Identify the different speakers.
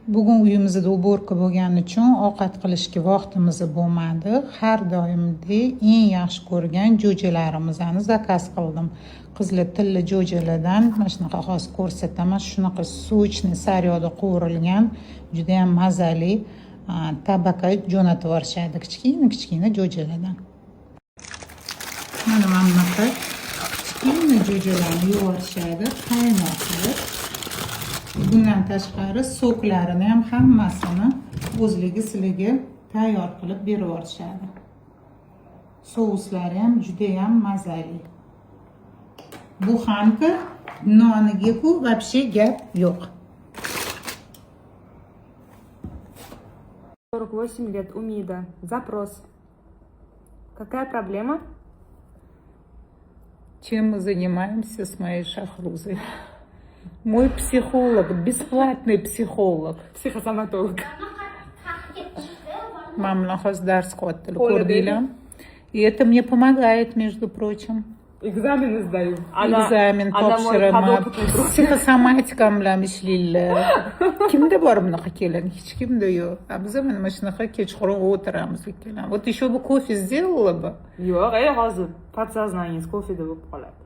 Speaker 1: Bugun uyimizda uborka bo'lgani uchun ovqat qilishga vaqtimiz bo'lmadi. Har doimdek eng yaxshi ko'rgan jo'jalarimizni zakaz qildim. Qizli tilli jo'jalardan mana shunaqa hozir ko'rsataman. Shunaqa sochni sariyada qovurilgan, juda ham mazali tabaka jo'natib yuborishadi kichkina jo'jalardan. Mana bunaqa kichkina jo'jalarni yuborishadi, qaynoq qilib. Bundan tashqari soklarini ham hammasini o'zligi sizlarga tayyor qilib berib yuborishadi. Souslari ham juda ham mazali. Буханка, noniga-ku вообще gap yo'q.
Speaker 2: 48 лет, Умида. Запрос. Какая проблема?
Speaker 1: Чем мы занимаемся с моей Шахрузой? Мой психолог, бесплатный психолог.
Speaker 2: Психосоматолог.
Speaker 1: Мама hozir dars qilyapti, ko'rdinglar? И это мне помогает, между прочим.
Speaker 2: Экзамены сдаю.
Speaker 1: Экзаmen topshiraman. Psixosomatikam bilan ishlaylar. Kimda bor bunaqa kelin? Hech kimda yo'q. Biz mana shunaqa kechqurun o'tiramiz ikkalamiz. Вот еще бы кофе сделала бы.
Speaker 2: Yo'q, hozir подсознаниеңiz kofeda bo'lib qoladi.